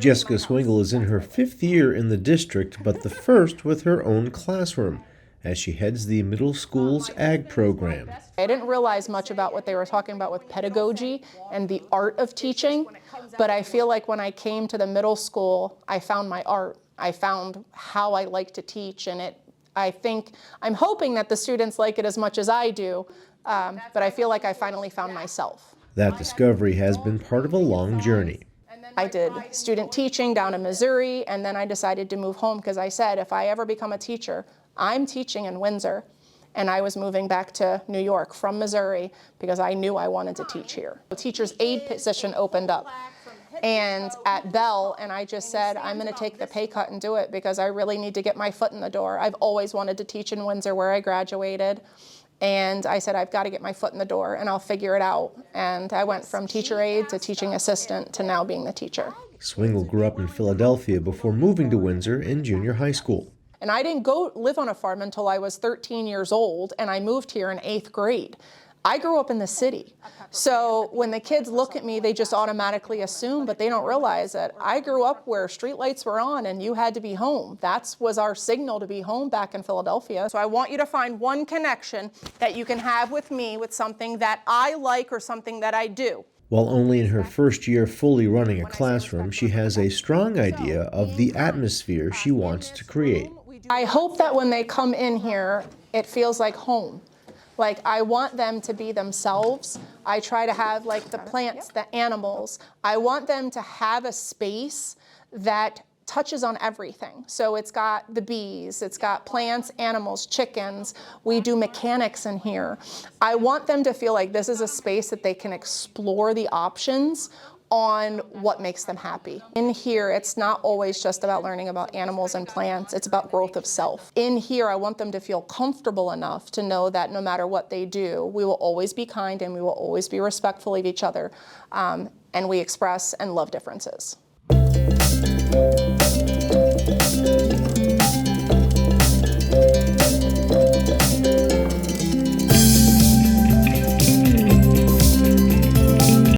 Jessica Swingle is in her 5th year in the district, but the first with her own classroom, as she heads the middle school's ag program. I didn't realize much about what they were talking about with pedagogy and the art of teaching, but I feel like when I came to the middle school, I found my art. I found how I like to teach, and I'm hoping that the students like it as much as I do, but I feel like I finally found myself. That discovery has been part of a long journey. I did student teaching down in Missouri, and then I decided to move home because I said, if I ever become a teacher, I'm teaching in Windsor. And I was moving back to New York from Missouri because I knew I wanted to teach here. The teacher's aide position opened up and at Bell, and I just said, I'm going to take the pay cut and do it because I really need to get my foot in the door. I've always wanted to teach in Windsor where I graduated. And I said, I've got to get my foot in the door and I'll figure it out. And I went from teacher aide to teaching assistant to now being the teacher. Swingle grew up in Philadelphia before moving to Windsor in junior high school. And I didn't go live on a farm until I was 13 years old, and I moved here in 8th grade. I grew up in the city. So when the kids look at me, they just automatically assume, but they don't realize that I grew up where streetlights were on and you had to be home. That was our signal to be home back in Philadelphia. So I want you to find one connection that you can have with me with something that I like or something that I do. While only in her first year fully running a classroom, she has a strong idea of the atmosphere she wants to create. I hope that when they come in here, it feels like home. Like, I want them to be themselves. I try to have, like, the plants, the animals. I want them to have a space that touches on everything. So it's got the bees, it's got plants, animals, chickens. We do mechanics in here. I want them to feel like this is a space that they can explore the options on what makes them happy. In here, it's not always just about learning about animals and plants, it's about growth of self. In here, I want them to feel comfortable enough to know that no matter what they do, we will always be kind and we will always be respectful of each other, and we express and love differences.